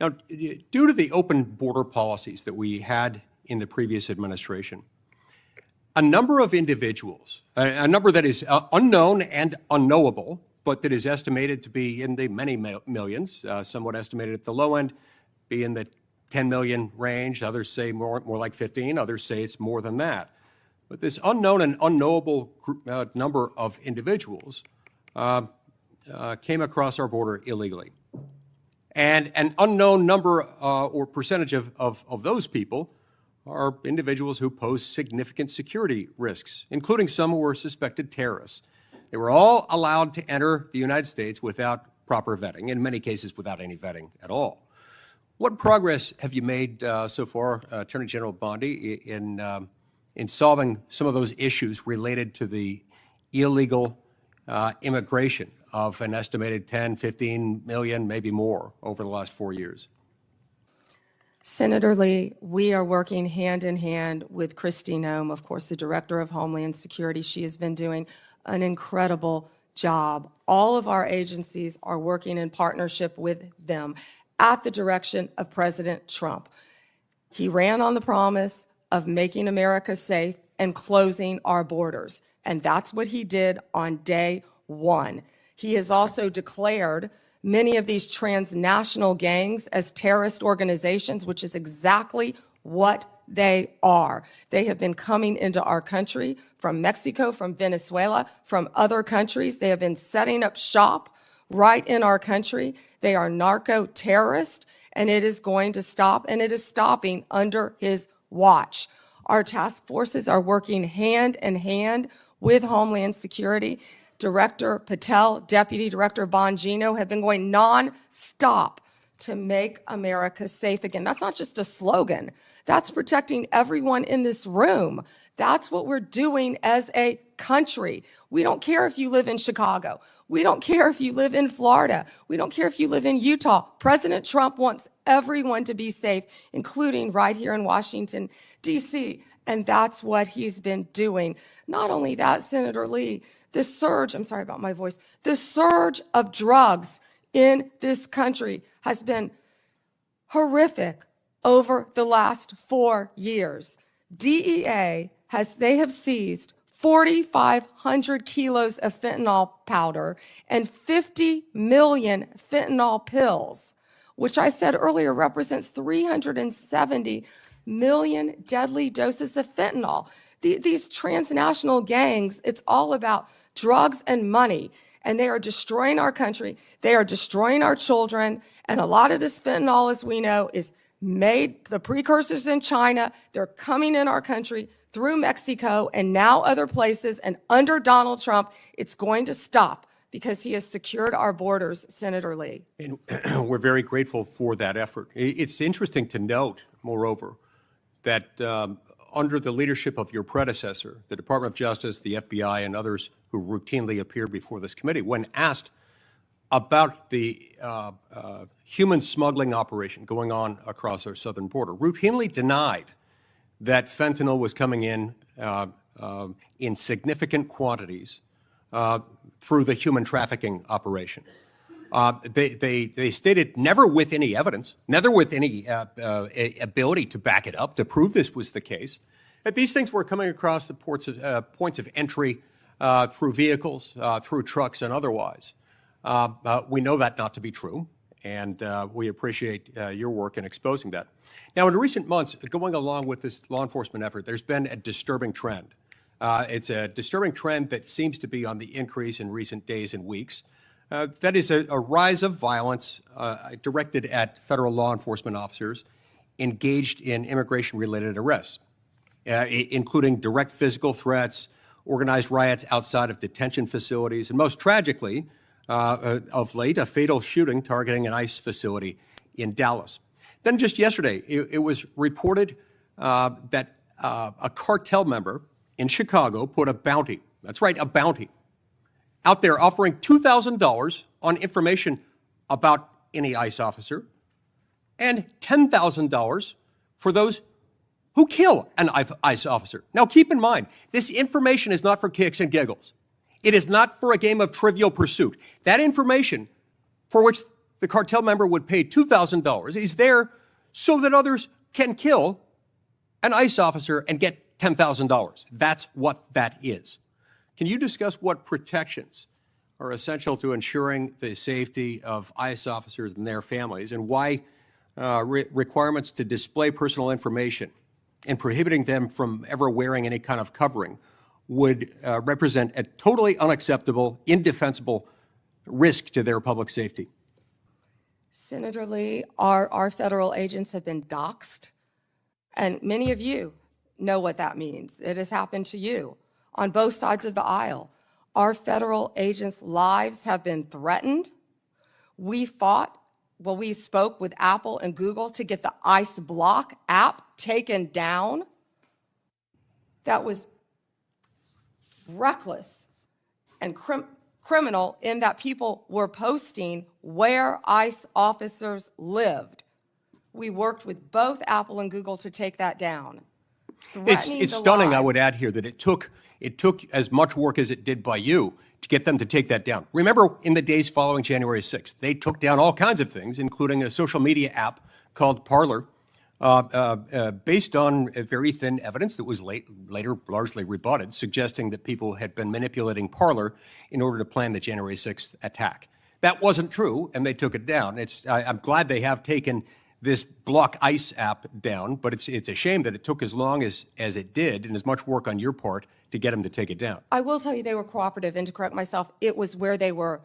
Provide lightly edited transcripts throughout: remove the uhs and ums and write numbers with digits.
Now, due to the open border policies that we had in the previous administration, a number of individuals, a number that is unknown and unknowable, but that is estimated to be in the many millions, somewhat estimated at the low end, be in the 10 million range. Others say more like 15. Others say it's more than that. But this unknown and unknowable number of individuals came across our border illegally. And an unknown number or percentage of those people are individuals who pose significant security risks, including some who were suspected terrorists. They were all allowed to enter the United States without proper vetting, in many cases without any vetting at all. What progress have you made so far, Attorney General Bondi, in solving some of those issues related to the illegal immigration of an estimated 10, 15 million, maybe more, over the last 4 years? Senator Lee, we are working hand in hand with Kristi Noem, of course, the Director of Homeland Security. She has been doing an incredible job. All of our agencies are working in partnership with them at the direction of President Trump. He ran on the promise of making America safe and closing our borders, and that's what he did on day one. He has also declared many of these transnational gangs as terrorist organizations, which is exactly what they are. They have been coming into our country from Mexico, from Venezuela, from other countries. They have been setting up shop right in our country. They are narco-terrorists, and it is going to stop, and it is stopping under his watch. Our task forces are working hand in hand with Homeland Security. Director Patel, Deputy Director Bongino have been going non-stop to make America safe again. That's not just a slogan. That's protecting everyone in this room. That's what we're doing as a country. We don't care if you live in Chicago. We don't care if you live in Florida. We don't care if you live in Utah. President Trump wants everyone to be safe, including right here in Washington, D.C., and that's what he's been doing. Not only that, Senator Lee, the surge of drugs in this country has been horrific over the last 4 years. DEA they have seized 4,500 kilos of fentanyl powder and 50 million fentanyl pills, which I said earlier represents 370 million deadly doses of fentanyl. These transnational gangs, it's all about drugs and money, and they are destroying our country. They are destroying our children, and a lot of this fentanyl, as we know, is made, the precursors in China. They're coming in our country through Mexico and now other places, and under Donald Trump, it's going to stop because he has secured our borders, Senator Lee. And we're very grateful for that effort. It's interesting to note, moreover, that under the leadership of your predecessor, the Department of Justice, the FBI, and others who routinely appear before this committee, when asked about the human smuggling operation going on across our southern border, routinely denied that fentanyl was coming in significant quantities through the human trafficking operation. They stated never with any evidence, never with any ability to back it up, to prove this was the case, that these things were coming across the points of entry through vehicles, through trucks, and otherwise. We know that not to be true, and we appreciate your work in exposing that. Now, in recent months, going along with this law enforcement effort, there's been a disturbing trend. It's a disturbing trend that seems to be on the increase in recent days and weeks. That is a rise of violence directed at federal law enforcement officers engaged in immigration-related arrests, including direct physical threats, organized riots outside of detention facilities, and most tragically, of late, a fatal shooting targeting an ICE facility in Dallas. Then just yesterday, it was reported that a cartel member in Chicago put a bounty, that's right, a bounty, out there offering $2,000 on information about any ICE officer and $10,000 for those who kill an ICE officer. Now, keep in mind, this information is not for kicks and giggles. It is not for a game of Trivial Pursuit. That information, for which the cartel member would pay $2,000. He's there so that others can kill an ICE officer and get $10,000. That's what that is. Can you discuss what protections are essential to ensuring the safety of ICE officers and their families, and why requirements to display personal information and prohibiting them from ever wearing any kind of covering would represent a totally unacceptable, indefensible risk to their public safety? Senator Lee, our federal agents have been doxed, and many of you know what that means. It has happened to you on both sides of the aisle. Our federal agents' lives have been threatened. We spoke with Apple and Google to get the ICE Block app taken down. That was reckless and criminal in that people were posting where ICE officers lived. We worked with both Apple and Google to take that down. It's stunning, I would add here, that it took as much work as it did by you to get them to take that down. Remember, in the days following January 6th, they took down all kinds of things, including a social media app called Parler, based on very thin evidence that was later largely rebutted, suggesting that people had been manipulating Parler in order to plan the January 6th attack. That wasn't true, and they took it down. I'm glad they have taken this Block ICE app down, but it's a shame that it took as long as it did, and as much work on your part to get them to take it down. I will tell you they were cooperative, and to correct myself, it was where they were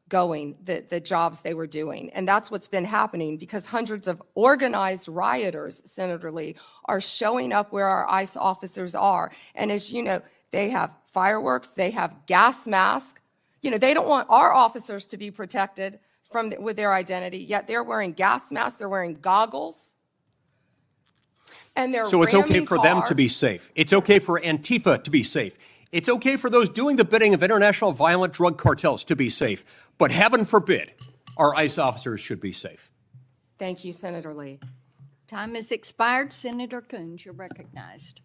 going, the jobs they were doing. And that's what's been happening, because hundreds of organized rioters, Senator Lee, are showing up where our ICE officers are. And as you know, they have fireworks, they have gas masks. You know, they don't want our officers to be protected with their identity, yet they're wearing gas masks, they're wearing goggles. And they're So it's okay for them to be safe. It's okay for Antifa to be safe. It's okay for those doing the bidding of international violent drug cartels to be safe. But heaven forbid, our ICE officers should be safe. Thank you, Senator Lee. Time has expired. Senator Coons, you're recognized.